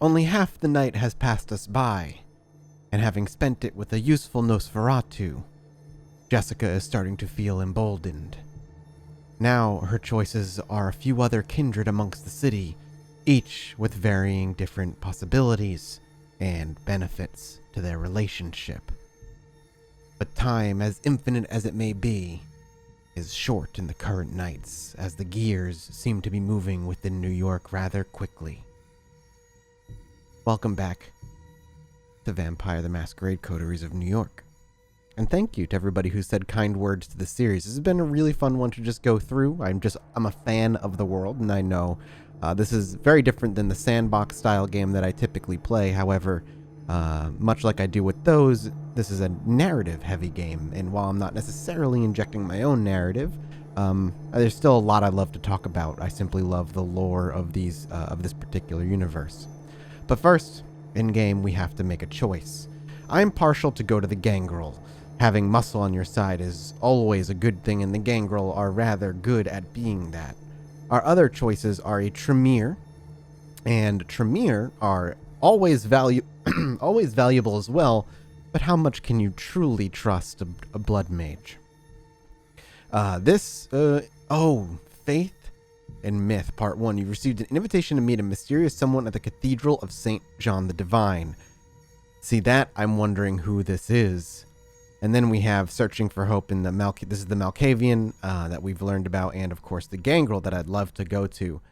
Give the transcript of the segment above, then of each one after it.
Only half the night has passed us by, and having spent it with a useful Nosferatu, Jessica is starting to feel emboldened. Now her choices are a few other kindred amongst the city, each with varying different possibilities and benefits to their relationship. But time, as infinite as it may be, is short in the current nights, as the gears seem to be moving within New York rather quickly. Welcome back to Vampire the Masquerade Coteries of New York. And thank you to everybody who said kind words to the series. This has been a really fun one to just go through. I'm a fan of the world, and I know this is very different than the sandbox style game that I typically play. However, much like I do with those, this is a narrative heavy game, and while I'm not necessarily injecting my own narrative, there's still a lot I love to talk about. I simply love the lore of this particular universe. But first, in-game, we have to make a choice. I'm partial to go to the gangrel. Having muscle on your side is always a good thing, and the gangrel are rather good at being that. Our other choices are a Tremere, and Tremere are always valuable as well, but how much can you truly trust a blood mage? Faith and Myth, Part 1. You've received an invitation to meet a mysterious someone at the Cathedral of St. John the Divine. See that? I'm wondering who this is. And then we have Searching for Hope in this is the Malkavian that we've learned about, and of course the Gangrel that I'd love to go to.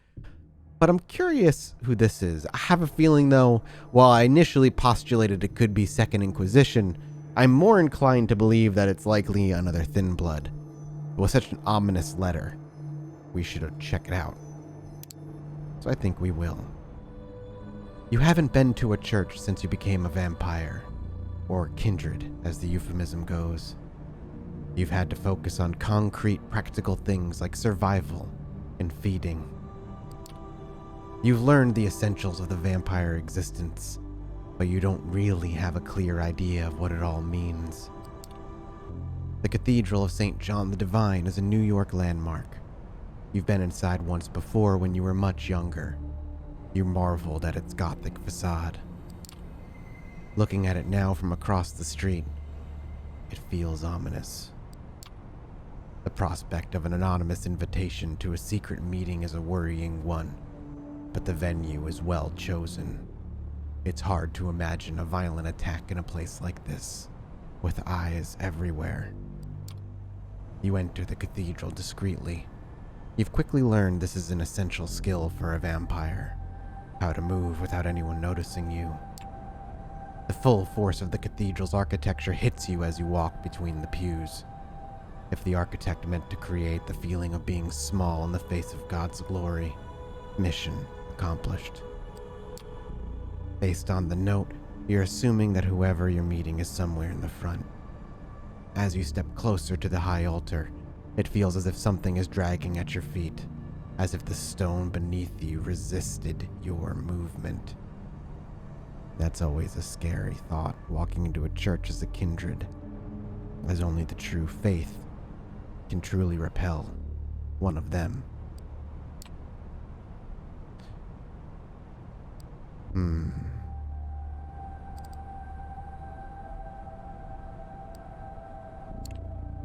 But I'm curious who this is. I have a feeling, though, while I initially postulated it could be Second Inquisition, I'm more inclined to believe that it's likely another Thin Blood. It was such an ominous letter. We should check it out. So I think we will. You haven't been to a church since you became a vampire, or kindred, as the euphemism goes. You've had to focus on concrete, practical things like survival and feeding. You've learned the essentials of the vampire existence, but you don't really have a clear idea of what it all means. The Cathedral of St. John the Divine is a New York landmark. You've been inside once before when you were much younger. You marveled at its Gothic facade. Looking at it now from across the street, it feels ominous. The prospect of an anonymous invitation to a secret meeting is a worrying one, but the venue is well chosen. It's hard to imagine a violent attack in a place like this, with eyes everywhere. You enter the cathedral discreetly. You've quickly learned this is an essential skill for a vampire, how to move without anyone noticing you. The full force of the cathedral's architecture hits you as you walk between the pews. If the architect meant to create the feeling of being small in the face of God's glory, mission accomplished. Based on the note, you're assuming that whoever you're meeting is somewhere in the front. As you step closer to the high altar, it feels as if something is dragging at your feet, as if the stone beneath you resisted your movement. That's always a scary thought, walking into a church as a kindred, as only the true faith can truly repel one of them.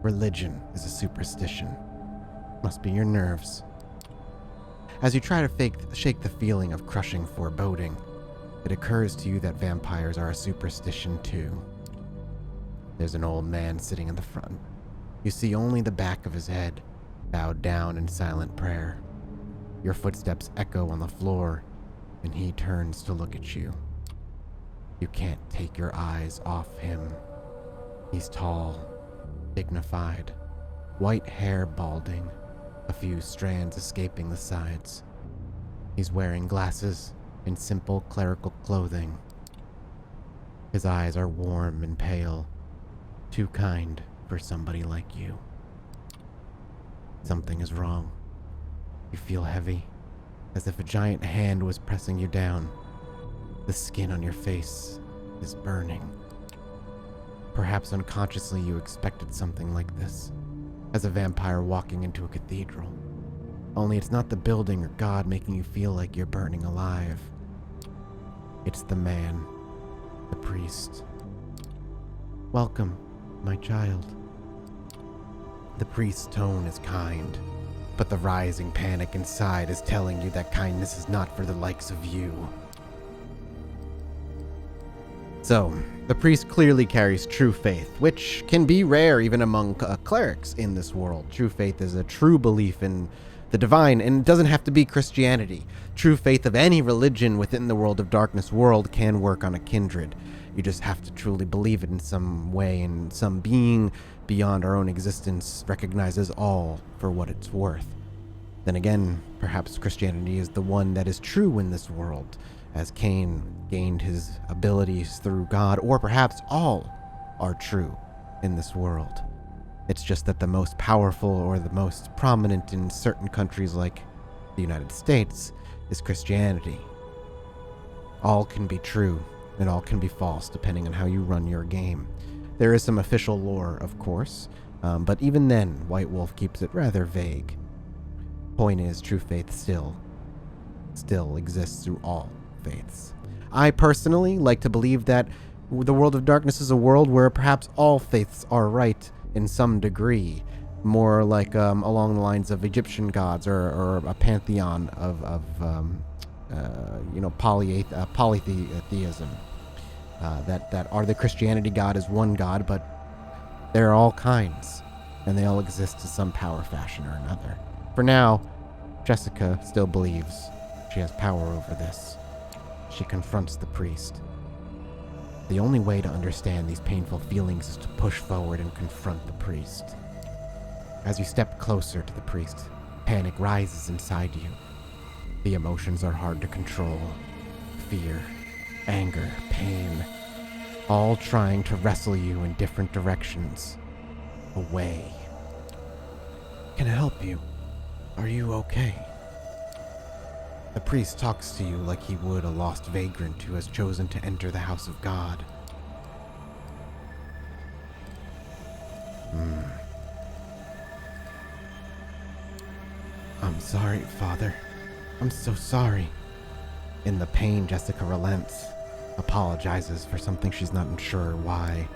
Religion is a superstition. Must be your nerves. As you try to shake the feeling of crushing foreboding, it occurs to you that vampires are a superstition too. There's an old man sitting in the front. You see only the back of his head, bowed down in silent prayer. Your footsteps echo on the floor, and he turns to look at you. You can't take your eyes off him. He's tall, dignified, white hair balding, a few strands escaping the sides. He's wearing glasses and simple clerical clothing. His eyes are warm and pale, too kind for somebody like you. Something is wrong. You feel heavy, as if a giant hand was pressing you down. The skin on your face is burning. Perhaps unconsciously you expected something like this, as a vampire walking into a cathedral. Only it's not the building or God making you feel like you're burning alive. It's the man, the priest. Welcome, my child. The priest's tone is kind, but the rising panic inside is telling you that kindness is not for the likes of you. So, the priest clearly carries true faith, which can be rare even among clerics in this world. True faith is a true belief in the divine, and it doesn't have to be Christianity. True faith of any religion within the World of Darkness world can work on a kindred. You just have to truly believe it in some way, and some being beyond our own existence recognizes all for what it's worth. Then again, perhaps Christianity is the one that is true in this world, as Cain gained his abilities through God, or perhaps all are true in this world. It's just that the most powerful or the most prominent in certain countries like the United States is Christianity. All can be true, and all can be false depending on how you run your game. There is some official lore, of course, but even then, White Wolf keeps it rather vague. Point is, true faith still exists through all faiths. I personally like to believe that the World of Darkness is a world where perhaps all faiths are right in some degree, more like along the lines of Egyptian gods or a pantheon of polytheism. That are the Christianity God is one God, but there are all kinds, and they all exist in some power, fashion, or another. For now, Jessica still believes she has power over this. She confronts the priest. The only way to understand these painful feelings is to push forward and confront the priest. As you step closer to the priest, panic rises inside you. The emotions are hard to control. Fear, anger, pain, all trying to wrestle you in different directions. Away. Can I help you? Are you okay? The priest talks to you like he would a lost vagrant who has chosen to enter the house of God. I'm sorry, Father. I'm so sorry. In the pain, Jessica relents, apologizes for something she's not sure why.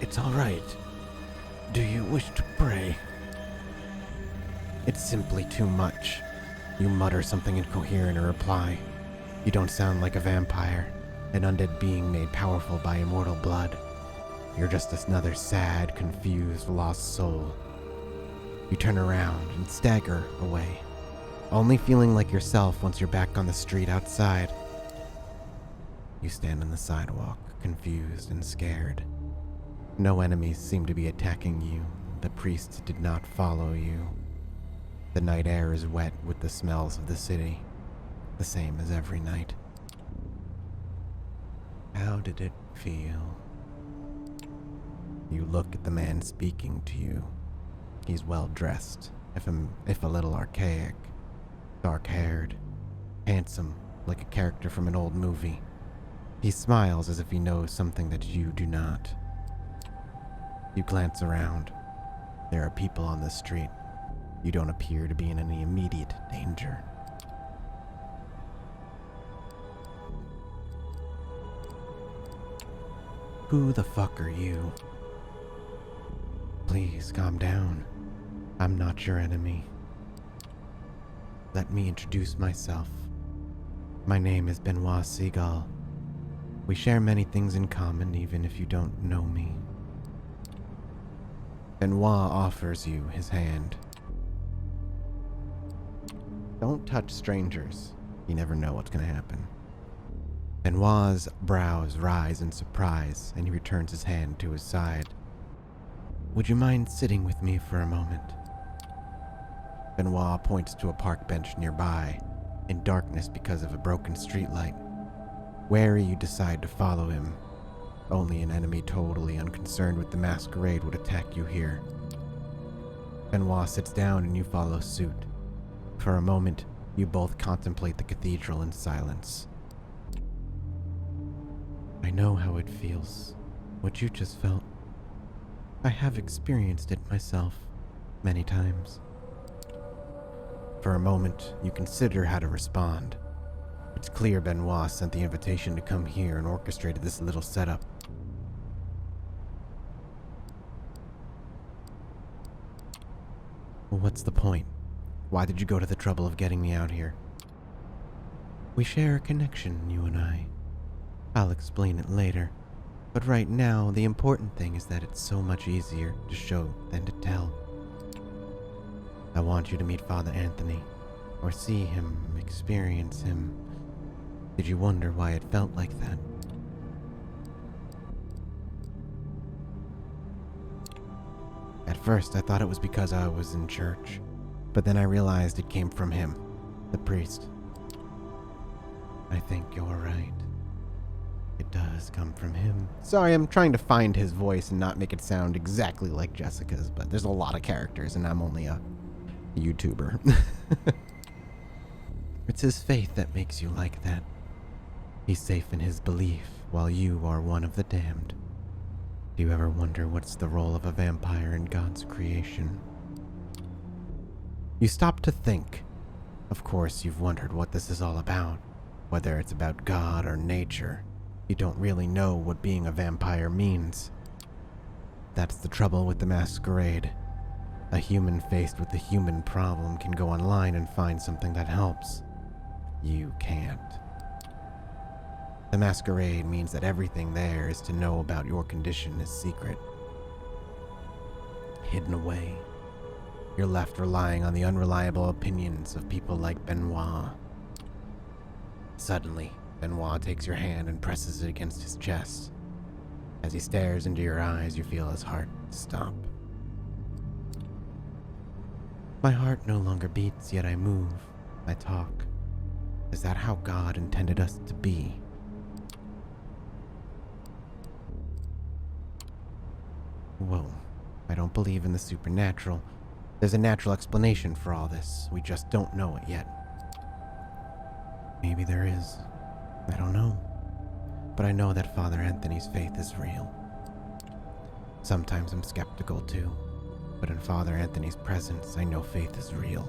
It's all right. Do you wish to pray? It's simply too much. You mutter something incoherent in reply. You don't sound like a vampire, an undead being made powerful by immortal blood. You're just another sad, confused, lost soul. You turn around and stagger away, only feeling like yourself once you're back on the street outside. You stand on the sidewalk, confused and scared. No enemies seem to be attacking you. The priest did not follow you. The night air is wet with the smells of the city, the same as every night. How did it feel? You look at the man speaking to you. He's well dressed, if a little archaic, dark-haired, handsome, like a character from an old movie. He smiles as if he knows something that you do not. You glance around. There are people on the street. You don't appear to be in any immediate danger. Who the fuck are you? Please calm down. I'm not your enemy. Let me introduce myself. My name is Benoit Seagull. We share many things in common, even if you don't know me. Benoit offers you his hand. Don't touch strangers. You never know what's going to happen. Benoit's brows rise in surprise, and he returns his hand to his side. Would you mind sitting with me for a moment? Benoit points to a park bench nearby, in darkness because of a broken streetlight. Wary, you decide to follow him. Only an enemy totally unconcerned with the Masquerade would attack you here. Benoit sits down and you follow suit. For a moment, you both contemplate the cathedral in silence. I know how it feels, what you just felt. I have experienced it myself, many times. For a moment, you consider how to respond, but It's clear Benoit sent the invitation to come here and orchestrated this little setup. Well, what's the point? Why did you go to the trouble of getting me out here? We share a connection, you and I. I'll explain it later. But right now, the important thing is that it's so much easier to show than to tell. I want you to meet Father Anthony, or see him, experience him. Did you wonder why it felt like that? At first, I thought it was because I was in church, but then I realized it came from him, the priest. I think you're right. It does come from him. Sorry, I'm trying to find his voice and not make it sound exactly like Jessica's, but there's a lot of characters and I'm only a YouTuber. It's his faith that makes you like that. He's safe in his belief, while you are one of the damned. Do you ever wonder what's the role of a vampire in God's creation? You stop to think. Of course, you've wondered what this is all about. Whether it's about God or nature, you don't really know what being a vampire means. That's the trouble with the Masquerade. A human faced with a human problem can go online and find something that helps. You can't. The Masquerade means that everything there is to know about your condition is secret. Hidden away. You're left relying on the unreliable opinions of people like Benoit. Suddenly, Benoit takes your hand and presses it against his chest. As he stares into your eyes, you feel his heart stop. My heart no longer beats, yet I move. I talk. Is that how God intended us to be? Whoa, I don't believe in the supernatural. There's a natural explanation for all this. We just don't know it yet. Maybe there is. I don't know. But I know that Father Anthony's faith is real. Sometimes I'm skeptical too. But in Father Anthony's presence, I know faith is real.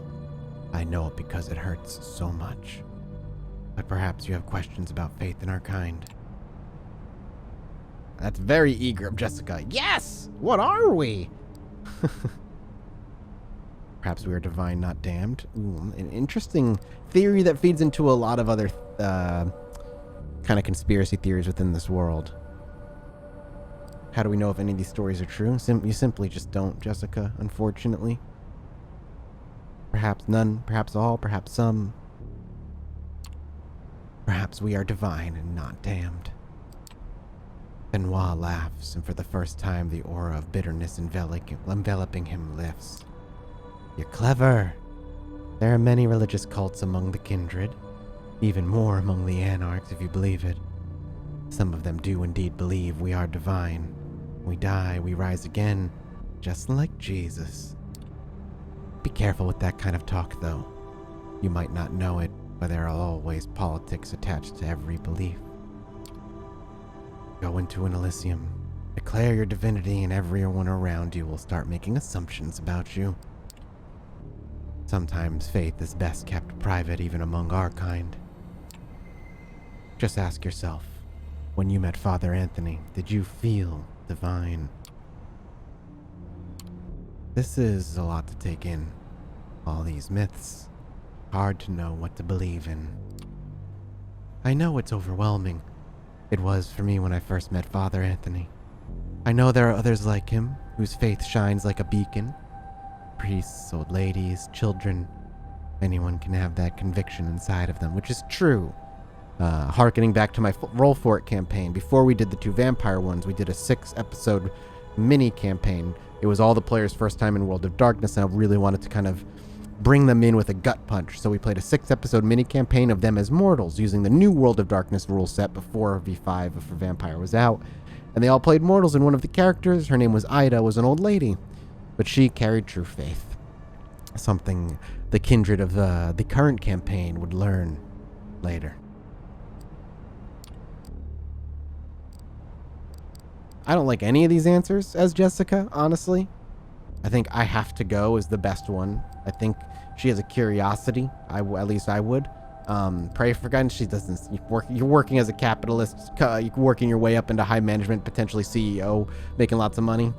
I know it because it hurts so much. But perhaps you have questions about faith in our kind. That's very eager of Jessica. Yes! What are we? Perhaps we are divine, not damned. Ooh, an interesting theory that feeds into a lot of other kind of conspiracy theories within this world. How do we know if any of these stories are true? You simply just don't, Jessica, unfortunately. Perhaps none, perhaps all, perhaps some. Perhaps we are divine and not damned. Benoit laughs, and for the first time the aura of bitterness enveloping him lifts. You're clever. There are many religious cults among the kindred, even more among the anarchs if you believe it. Some of them do indeed believe we are divine. We die, we rise again, just like Jesus. Be careful with that kind of talk, though. You might not know it, but there are always politics attached to every belief. Go into an Elysium, declare your divinity, and everyone around you will start making assumptions about you. Sometimes faith is best kept private even among our kind. Just ask yourself, when you met Father Anthony, did you feel divine? This is a lot to take in. All these myths. Hard to know what to believe in. I know it's overwhelming. It was for me when I first met Father Anthony. I know there are others like him, whose faith shines like a beacon. Priests, old ladies, children. Anyone can have that conviction inside of them, which is true. Harkening back to my Roll For It campaign, before we did the 2 vampire ones, we did a 6-episode mini campaign. It was all the players' first time in World of Darkness, and I really wanted to kind of bring them in with a gut punch. So we played a 6-episode mini campaign of them as mortals, using the new World of Darkness rule set before V5 for Vampire was out. And they all played mortals, and one of the characters, her name was Ida, was an old lady. But she carried true faith. Something the kindred of the current campaign would learn later. I don't like any of these answers as Jessica, honestly. I think I have to go is the best one. I think she has a curiosity. At least I would. pray for guidance. She doesn't. You're working as a capitalist. You're working your way up into high management, potentially CEO, making lots of money.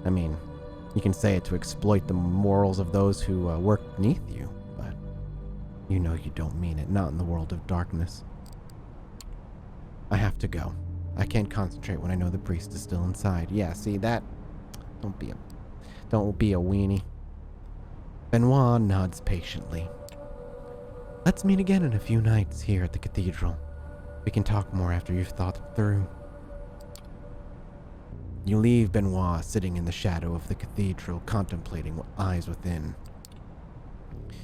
I mean, you can say it to exploit the morals of those who work beneath you, but you know you don't mean it. Not in the world of darkness. I have to go. I can't concentrate when I know the priest is still inside. Yeah, see that? Don't be a weenie. Benoit nods patiently. Let's meet again in a few nights here at the cathedral. We can talk more after you've thought it through. You leave Benoit sitting in the shadow of the cathedral, contemplating what lies within.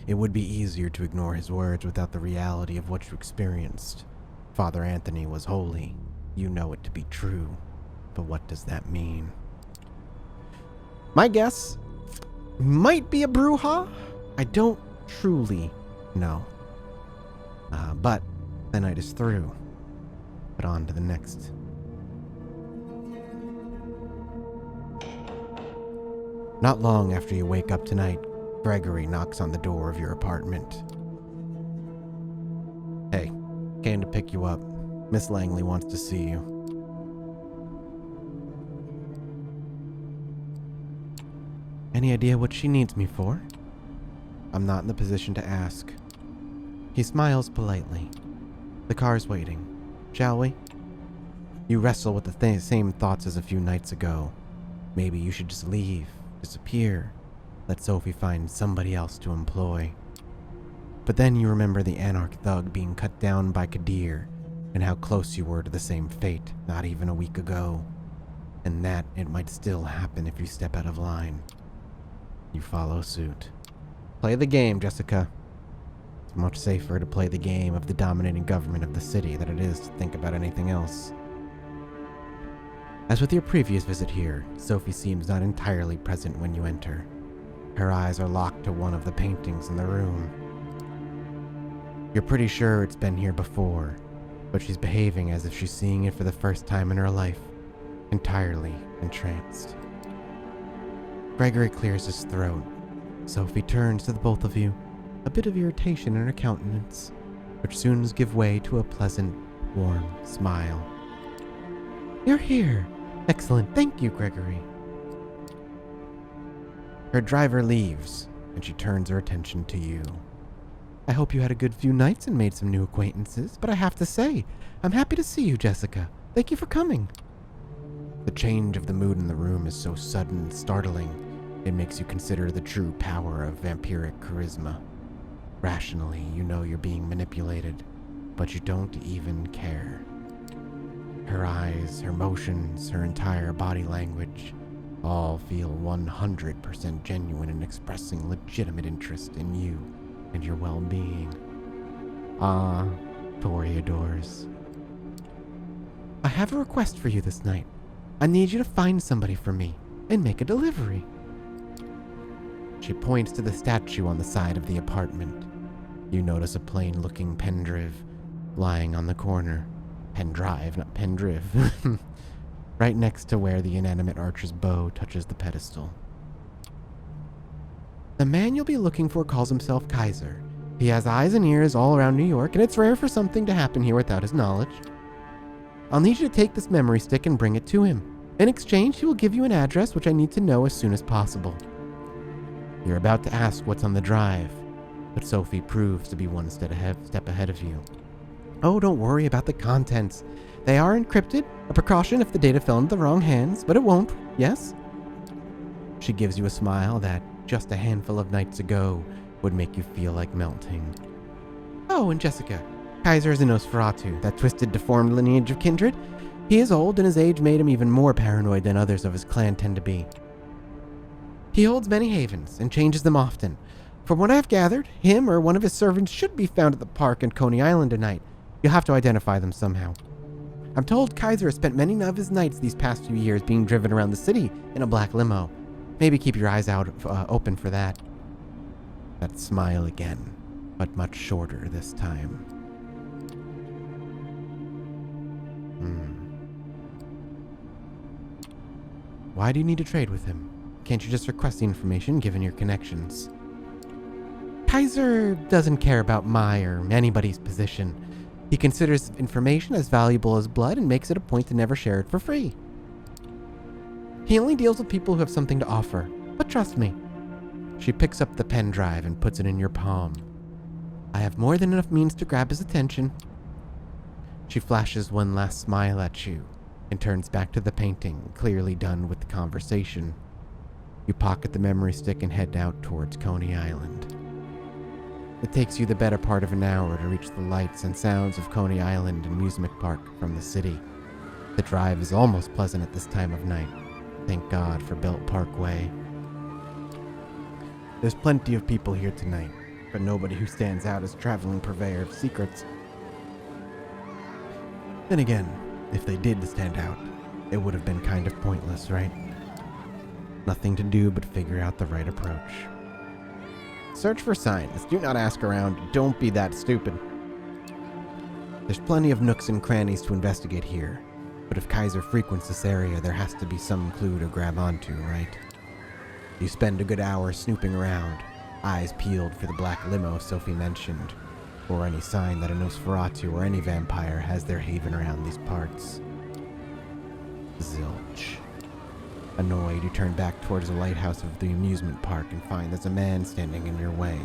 It would be easier to ignore his words without the reality of what you experienced. Father Anthony was holy. You know it to be true. But what does that mean? My guess might be a Bruja. I don't truly know. But the night is through. But on to the next. Not long after you wake up tonight, Gregory knocks on the door of your apartment. Hey, came to pick you up. Miss Langley wants to see you. Any idea what she needs me for? I'm not in the position to ask. He smiles politely. The car's waiting. Shall we? You wrestle with the same thoughts as a few nights ago. Maybe you should just leave, disappear, let Sophie find somebody else to employ. But then you remember the anarch thug being cut down by Kadir, and how close you were to the same fate not even a week ago, and that it might still happen if you step out of line. You follow suit. Play the game, Jessica. It's much safer to play the game of the dominating government of the city than it is to think about anything else. As with your previous visit here, Sophie seems not entirely present when you enter. Her eyes are locked to one of the paintings in the room. You're pretty sure it's been here before, but she's behaving as if she's seeing it for the first time in her life, entirely entranced. Gregory clears his throat. Sophie turns to the both of you, a bit of irritation in her countenance, which soon gives way to a pleasant, warm smile. You're here. Excellent. Thank you, Gregory. Her driver leaves, and she turns her attention to you. I hope you had a good few nights and made some new acquaintances, but I have to say, I'm happy to see you, Jessica. Thank you for coming. The change of the mood in the room is so sudden and startling, it makes you consider the true power of vampiric charisma. Rationally, you know you're being manipulated, but you don't even care. Her eyes, her motions, her entire body language all feel 100% genuine in expressing legitimate interest in you and your well-being. Ah, Toreadors. I have a request for you this night. I need you to find somebody for me and make a delivery. She points to the statue on the side of the apartment. You notice a plain-looking pendrive lying on the corner. Pendrive, not pendrive. Right next to where the inanimate archer's bow touches the pedestal. The man you'll be looking for calls himself Kaiser. He has eyes and ears all around New York, and it's rare for something to happen here without his knowledge. I'll need you to take this memory stick and bring it to him. In exchange, he will give you an address which I need to know as soon as possible. You're about to ask what's on the drive, but Sophie proves to be one step ahead of you. Oh, don't worry about the contents. They are encrypted, a precaution if the data fell into the wrong hands, but it won't, yes? She gives you a smile that, just a handful of nights ago, would make you feel like melting. Oh, and Jessica, Kaiser is a Nosferatu, that twisted, deformed lineage of kindred. He is old, and his age made him even more paranoid than others of his clan tend to be. He holds many havens, and changes them often. From what I have gathered, him or one of his servants should be found at the park in Coney Island tonight. You'll have to identify them somehow. I'm told Kaiser has spent many of his nights these past few years being driven around the city in a black limo. Maybe keep your eyes open for that. That smile again, but much shorter this time. Why do you need to trade with him? Can't you just request the information given your connections? Kaiser doesn't care about my or anybody's position. He considers information as valuable as blood and makes it a point to never share it for free. He only deals with people who have something to offer, but trust me. She picks up the pen drive and puts it in your palm. I have more than enough means to grab his attention. She flashes one last smile at you and turns back to the painting, clearly done with the conversation. You pocket the memory stick and head out towards Coney Island. It takes you the better part of an hour to reach the lights and sounds of Coney Island amusement park from the city. The drive is almost pleasant at this time of night. Thank God for Belt Parkway. There's plenty of people here tonight, but nobody who stands out as traveling purveyor of secrets. Then again, if they did stand out, it would have been kind of pointless, right? Nothing to do but figure out the right approach. Search for signs. Do not ask around. Don't be that stupid. There's plenty of nooks and crannies to investigate here, but if Kaiser frequents this area, there has to be some clue to grab onto, right? You spend a good hour snooping around, eyes peeled for the black limo Sophie mentioned, or any sign that a Nosferatu or any vampire has their haven around these parts. Zilch. Annoyed, you turn back towards the lighthouse of the amusement park and find there's a man standing in your way.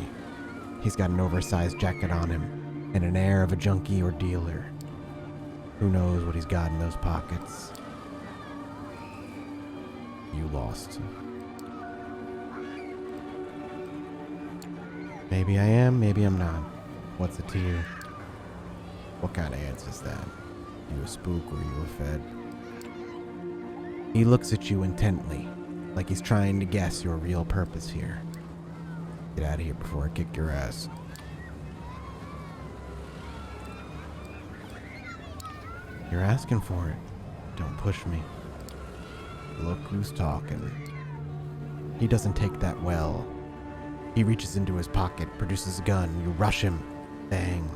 He's got an oversized jacket on him, and an air of a junkie or dealer. Who knows what he's got in those pockets? You lost. Maybe I am, maybe I'm not. What's it to you? What kind of answer's that? You a spook or you a fed? He looks at you intently, like he's trying to guess your real purpose here. Get out of here before I kick your ass. You're asking for it. Don't push me. Look who's talking. He doesn't take that well. He reaches into his pocket, produces a gun, you rush him. Bang.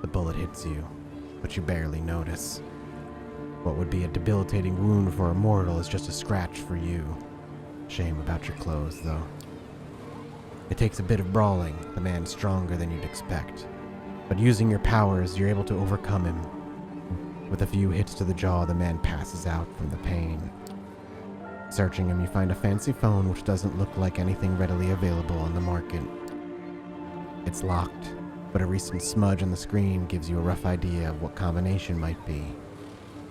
The bullet hits you, but you barely notice. What would be a debilitating wound for a mortal is just a scratch for you. Shame about your clothes, though. It takes a bit of brawling. The man's stronger than you'd expect. But using your powers, you're able to overcome him. With a few hits to the jaw, the man passes out from the pain. Searching him, you find a fancy phone which doesn't look like anything readily available on the market. It's locked, but a recent smudge on the screen gives you a rough idea of what combination might be.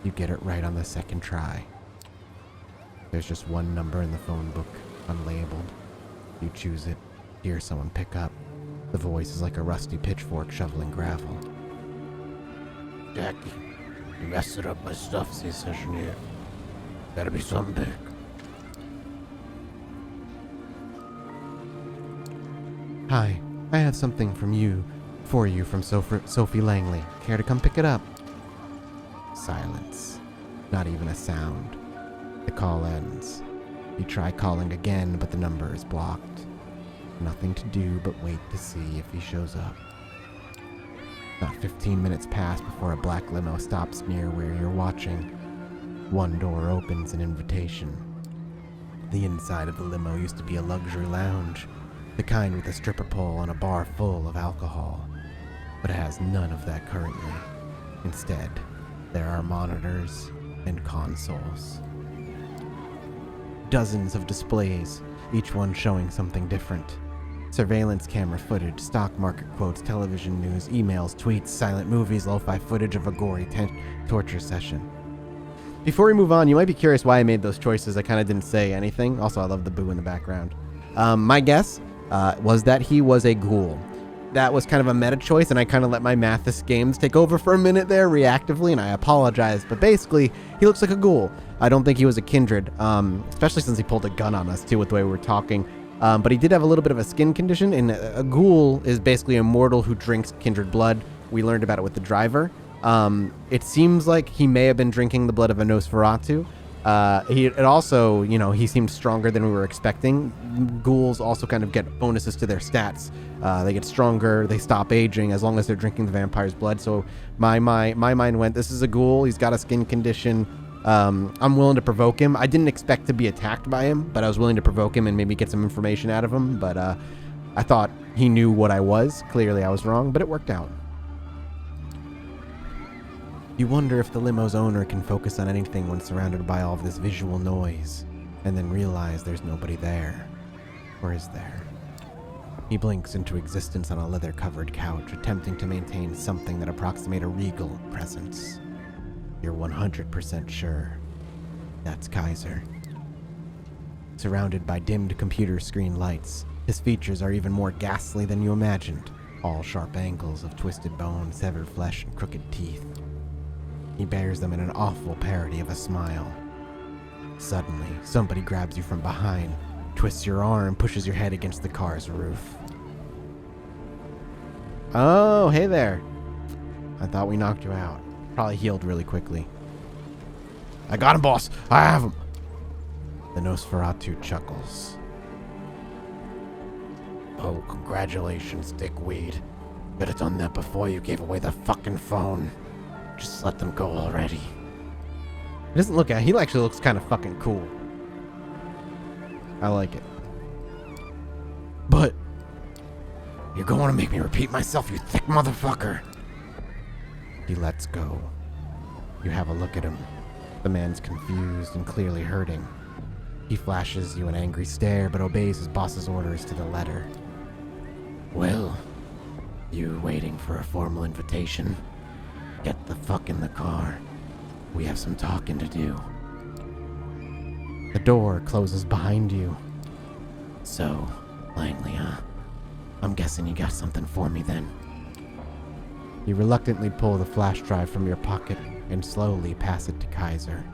You get it right on the second try. There's just one number in the phone book, unlabeled. You choose it, hear someone pick up. The voice is like a rusty pitchfork shoveling gravel. Jackie, you messed up my stuff this session here. Gotta be something big. Hi, I have something for you from Sophie Langley. Care to come pick it up? Silence. Not even a sound. The call ends. You try calling again, but the number is blocked. Nothing to do but wait to see if he shows up. Not 15 minutes pass before a black limo stops near where you're watching. One door opens an invitation. The inside of the limo used to be a luxury lounge, the kind with a stripper pole and a bar full of alcohol, but it has none of that currently. Instead, there are monitors and consoles. Dozens of displays, each one showing something different. Surveillance camera footage, stock market quotes, television news, emails, tweets, silent movies, lo-fi footage of a gory torture session. Before we move on, you might be curious why I made those choices. I kind of didn't say anything. Also, I love the boo in the background. My guess was that he was a ghoul. That was kind of a meta choice, and I kind of let my Mathis games take over for a minute there reactively, and I apologize. But basically, he looks like a ghoul. I don't think he was a kindred, especially since he pulled a gun on us, too, with the way we were talking. But he did have a little bit of a skin condition, and a ghoul is basically a mortal who drinks kindred blood. We learned about it with the driver. It seems like he may have been drinking the blood of a Nosferatu. He seemed stronger than we were expecting. Ghouls also kind of get bonuses to their stats. They get stronger, they stop aging as long as they're drinking the vampire's blood. So my mind went, this is a ghoul, he's got a skin condition. I'm willing to provoke him. I didn't expect to be attacked by him, but I was willing to provoke him and maybe get some information out of him. But I thought he knew what I was. Clearly I was wrong, but it worked out. You wonder if the limo's owner can focus on anything when surrounded by all of this visual noise, and then realize there's nobody there. Or is there? He blinks into existence on a leather-covered couch, attempting to maintain something that approximates a regal presence. You're 100% sure that's Kaiser. Surrounded by dimmed computer screen lights, his features are even more ghastly than you imagined, all sharp angles of twisted bone, severed flesh, and crooked teeth. He bears them in an awful parody of a smile. Suddenly, somebody grabs you from behind, twists your arm, and pushes your head against the car's roof. Oh, hey there. I thought we knocked you out. Probably healed really quickly. I got him, boss. I have him. The Nosferatu chuckles. Oh, congratulations, dickweed. Could have done that before you gave away the fucking phone. Just let them go already. He doesn't look at. He actually looks kind of fucking cool. I like it. But you're going to make me repeat myself, you thick motherfucker. He lets go. You have a look at him. The man's confused and clearly hurting. He flashes you an angry stare, but obeys his boss's orders to the letter. Well, you waiting for a formal invitation? Get the fuck in the car. We have some talking to do. The door closes behind you. So, Langley, huh? I'm guessing you got something for me then. You reluctantly pull the flash drive from your pocket and slowly pass it to Kaiser.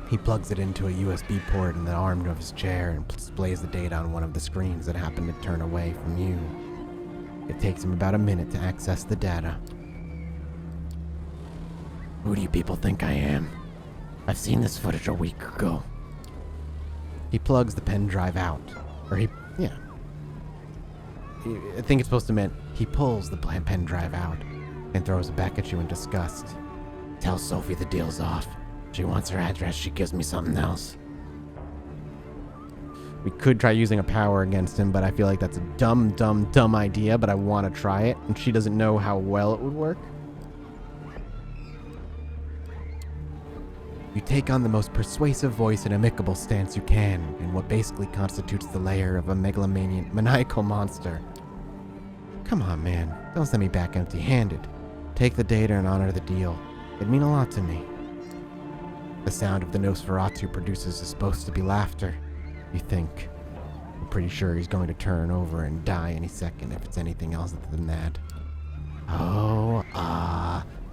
He plugs it into a USB port in the arm of his chair and displays the data on one of the screens that happen to turn away from you. It takes him about a minute to access the data. Who do you people think I am? I've seen this footage a week ago. He plugs the pen drive out. I think it's supposed to mean he pulls the pen drive out and throws it back at you in disgust. Tell Sophie the deal's off. She wants her address, she gives me something else. We could try using a power against him, but I feel like that's a dumb idea, but I want to try it, and she doesn't know how well it would work. You take on the most persuasive voice and amicable stance you can in what basically constitutes the lair of a maniacal monster. Come on, man. Don't send me back empty-handed. Take the data and honor the deal. It'd mean a lot to me. The sound of the Nosferatu produces is supposed to be laughter. You think. I'm pretty sure he's going to turn over and die any second if it's anything else than that. Oh,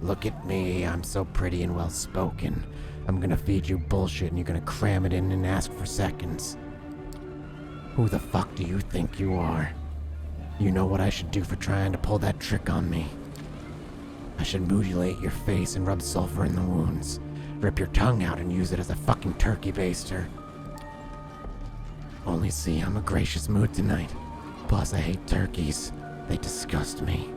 look at me. I'm so pretty and well-spoken. I'm gonna feed you bullshit and you're gonna cram it in and ask for seconds. Who the fuck do you think you are? You know what I should do for trying to pull that trick on me? I should mutilate your face and rub sulfur in the wounds. Rip your tongue out and use it as a fucking turkey baster. Only see, I'm a gracious mood tonight. Plus, I hate turkeys. They disgust me.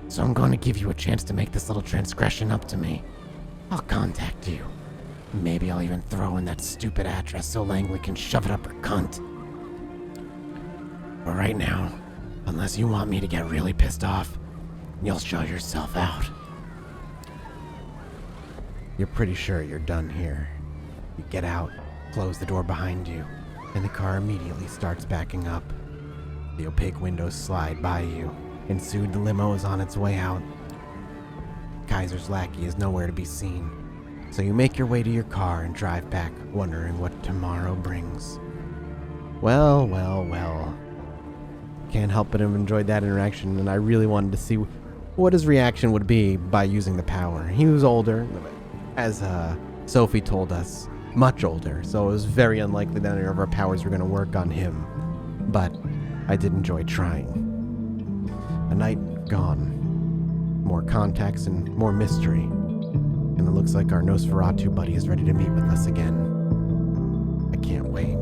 So I'm going to give you a chance to make this little transgression up to me. I'll contact you. Maybe I'll even throw in that stupid address so Langley can shove it up her cunt. But right now, unless you want me to get really pissed off, you'll show yourself out. You're pretty sure you're done here. You get out, close the door behind you, and the car immediately starts backing up. The opaque windows slide by you, and soon the limo is on its way out. Kaiser's lackey is nowhere to be seen, so you make your way to your car and drive back, wondering what tomorrow brings. Well. Can't help but have enjoyed that interaction, and I really wanted to see what his reaction would be by using the power. He was older, as Sophie told us, much older, so it was very unlikely that any of our powers were going to work on him. But I did enjoy trying. A night gone. More contacts and more mystery. And it looks like our Nosferatu buddy is ready to meet with us again. I can't wait.